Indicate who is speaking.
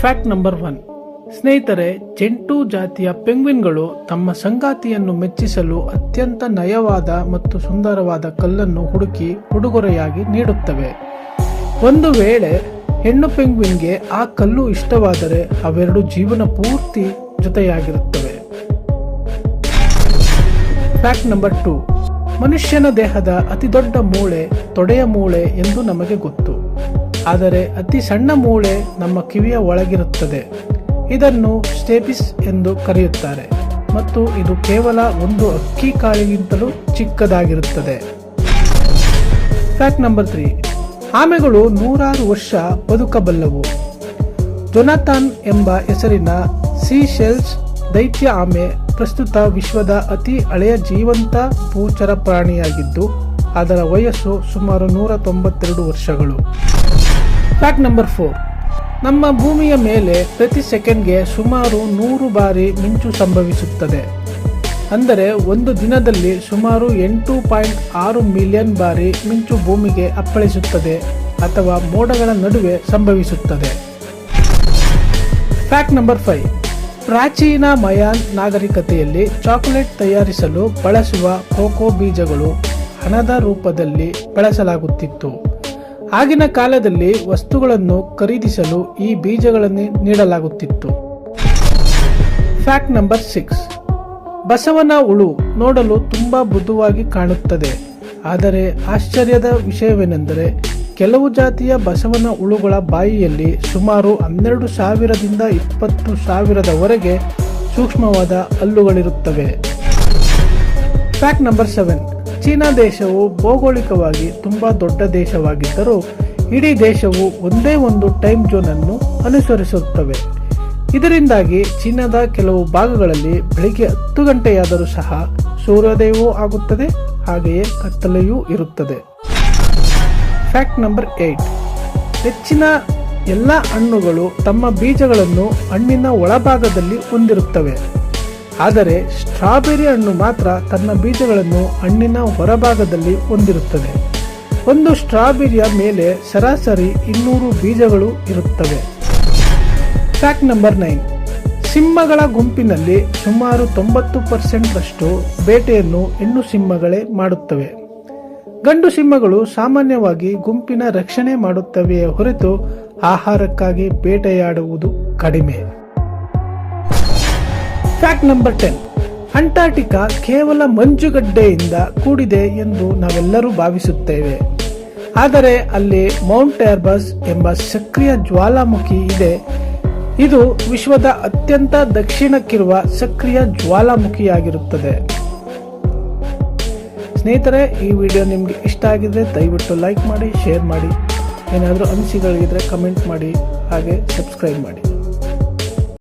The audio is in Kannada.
Speaker 1: Fact number 1. ಸ್ನೇಹಿತರೆ, ಜೆಂಟು ಜಾತಿಯ ಪೆಂಗ್ವಿನ್ಗಳು ತಮ್ಮ ಸಂಗಾತಿಯನ್ನು ಮೆಚ್ಚಿಸಲು ಅತ್ಯಂತ ನಯವಾದ ಮತ್ತು ಸುಂದರವಾದ ಕಲ್ಲನ್ನು ಹುಡುಕಿ ಉಡುಗೊರೆಯಾಗಿ ನೀಡುತ್ತವೆ. ಒಂದು ವೇಳೆ ಹೆಣ್ಣು ಪೆಂಗ್ವಿನ್ಗೆ ಆ ಕಲ್ಲು ಇಷ್ಟವಾದರೆ ಅವೆರಡು ಜೀವನ ಪೂರ್ತಿ ಜೊತೆಯಾಗಿರುತ್ತವೆ. Fact number 2. ಮನುಷ್ಯನ ದೇಹದ ಅತಿ ದೊಡ್ಡ ಮೂಳೆ ತೊಡೆಯ ಮೂಳೆ ಎಂದು ನಮಗೆ ಗೊತ್ತು. ಆದರೆ ಅತಿ ಸಣ್ಣ ಮೂಳೆ ನಮ್ಮ ಕಿವಿಯ ಒಳಗಿರುತ್ತದೆ. ಇದನ್ನು ಸ್ಟೇಪಿಸ್ ಎಂದು ಕರೆಯುತ್ತಾರೆ ಮತ್ತು ಇದು ಕೇವಲ ಒಂದು ಅಕ್ಕಿ ಕಾಳಿಗಿಂತಲೂ ಚಿಕ್ಕದಾಗಿರುತ್ತದೆ. Fact number 3. ಆಮೆಗಳು 100 ವರ್ಷ ಬದುಕಬಲ್ಲವು. ಜೊನಾಥನ್ ಎಂಬ ಹೆಸರಿನ ಸೀಶೆಲ್ಸ್ ದೈತ್ಯ ಆಮೆ ಪ್ರಸ್ತುತ ವಿಶ್ವದ ಅತಿ ಹಳೆಯ ಜೀವಂತ ಭೂಚರ ಪ್ರಾಣಿಯಾಗಿದ್ದು ಅದರ ವಯಸ್ಸು ಸುಮಾರು 192 ವರ್ಷಗಳು. Fact number 4. ನಮ್ಮ ಭೂಮಿಯ ಮೇಲೆ ಪ್ರತಿ ಸೆಕೆಂಡ್ಗೆ ಸುಮಾರು 100 ಬಾರಿ ಮಿಂಚು ಸಂಭವಿಸುತ್ತದೆ. ಅಂದರೆ ಒಂದು ದಿನದಲ್ಲಿ ಸುಮಾರು 8.6 ಮಿಲಿಯನ್ ಬಾರಿ ಮಿಂಚು ಭೂಮಿಗೆ ಅಪ್ಪಳಿಸುತ್ತದೆ ಅಥವಾ ಮೋಡಗಳ ನಡುವೆ ಸಂಭವಿಸುತ್ತದೆ. Fact number 5. ಪ್ರಾಚೀನ ಮಯಾನ್ ನಾಗರಿಕತೆಯಲ್ಲಿ ಚಾಕೊಲೇಟ್ ತಯಾರಿಸಲು ಬಳಸುವ ಕೋಕೋ ಬೀಜಗಳು ಹಣದ ರೂಪದಲ್ಲಿ ಬಳಸಲಾಗುತ್ತಿತ್ತು. ಆಗಿನ ಕಾಲದಲ್ಲಿ ವಸ್ತುಗಳನ್ನು ಖರೀದಿಸಲು ಈ ಬೀಜಗಳನ್ನು ನೀಡಲಾಗುತ್ತಿತ್ತು. Fact number 6. ಬಸವನ ಹುಳು ನೋಡಲು ತುಂಬಾ ಮೃದುವಾಗಿ ಕಾಣುತ್ತದೆ. ಆದರೆ ಆಶ್ಚರ್ಯದ ವಿಷಯವೇನೆಂದರೆ ಕೆಲವು ಜಾತಿಯ ಬಸವನ ಹುಳುಗಳ ಬಾಯಿಯಲ್ಲಿ ಸುಮಾರು 12,000ದಿಂದ 20,000ದವರೆಗೆ ಸೂಕ್ಷ್ಮವಾದ ಹಲ್ಲುಗಳಿರುತ್ತವೆ. Fact number 7. ಚೀನಾ ದೇಶವು ಭೌಗೋಳಿಕವಾಗಿ ತುಂಬಾ ದೊಡ್ಡ ದೇಶವಾಗಿದ್ದರೂ ಇಡೀ ದೇಶವು ಒಂದೇ ಒಂದು ಟೈಮ್ ಝೋನ್ ಅನ್ನು ಅನುಸರಿಸುತ್ತವೆ. ಇದರಿಂದಾಗಿ ಚೀನಾದ ಕೆಲವು ಭಾಗಗಳಲ್ಲಿ ಬೆಳಿಗ್ಗೆ 10 ಗಂಟೆಯಾದರೂ ಸಹ ಸೂರ್ಯೋದಯವೂ ಆಗುತ್ತದೆ, ಹಾಗೆಯೇ ಕತ್ತಲೆಯೂ ಇರುತ್ತದೆ. Fact number 8. ಹೆಚ್ಚಿನ ಎಲ್ಲ ಹಣ್ಣುಗಳು ತಮ್ಮ ಬೀಜಗಳನ್ನು ಹಣ್ಣಿನ ಒಳಭಾಗದಲ್ಲಿ ಹೊಂದಿರುತ್ತವೆ. ಆದರೆ ಸ್ಟ್ರಾಬೆರಿ ಹಣ್ಣು ಮಾತ್ರ ತನ್ನ ಬೀಜಗಳನ್ನು ಹಣ್ಣಿನ ಹೊರಭಾಗದಲ್ಲಿ ಹೊಂದಿರುತ್ತದೆ. ಒಂದು ಸ್ಟ್ರಾಬೆರಿಯ ಮೇಲೆ ಸರಾಸರಿ 200 ಬೀಜಗಳು ಇರುತ್ತವೆ. Fact number 9. ಸಿಂಹಗಳ ಗುಂಪಿನಲ್ಲಿ ಸುಮಾರು 90% ಬೇಟೆಯನ್ನು ಹೆಣ್ಣು ಸಿಂಹಗಳೇ ಮಾಡುತ್ತವೆ. ಗಂಡು ಸಿಂಹಗಳು ಸಾಮಾನ್ಯವಾಗಿ ಗುಂಪಿನ ರಕ್ಷಣೆ ಮಾಡುತ್ತವೆಯೇ ಹೊರತು ಆಹಾರಕ್ಕಾಗಿ ಬೇಟೆಯಾಡುವುದು ಕಡಿಮೆ. Fact number 10. ಅಂಟಾರ್ಟಿಕಾ ಕೇವಲ ಮಂಜುಗಡ್ಡೆಯಿಂದ ಕೂಡಿದೆ ಎಂದು ನಾವೆಲ್ಲರೂ ಭಾವಿಸುತ್ತೇವೆ. ಆದರೆ ಅಲ್ಲಿ ಮೌಂಟ್ ಎರ್ಬಸ್ ಎಂಬ ಸಕ್ರಿಯ ಜ್ವಾಲಾಮುಖಿ ಇದೆ. ಇದು ವಿಶ್ವದ ಅತ್ಯಂತ ದಕ್ಷಿಣಕ್ಕಿರುವ ಸಕ್ರಿಯ ಜ್ವಾಲಾಮುಖಿಯಾಗಿರುತ್ತದೆ. ಸ್ನೇಹಿತರೆ, ಈ ವಿಡಿಯೋ ನಿಮಗೆ ಇಷ್ಟ ಆಗಿದ್ರೆ ದಯವಿಟ್ಟು ಲೈಕ್ ಮಾಡಿ, ಶೇರ್ ಮಾಡಿ. ಏನಾದರೂ ಅನಿಸಿಕೆಗಳಿದ್ರೆ ಕಮೆಂಟ್ ಮಾಡಿ, ಹಾಗೆ ಸಬ್ಸ್ಕ್ರೈಬ್ ಮಾಡಿ.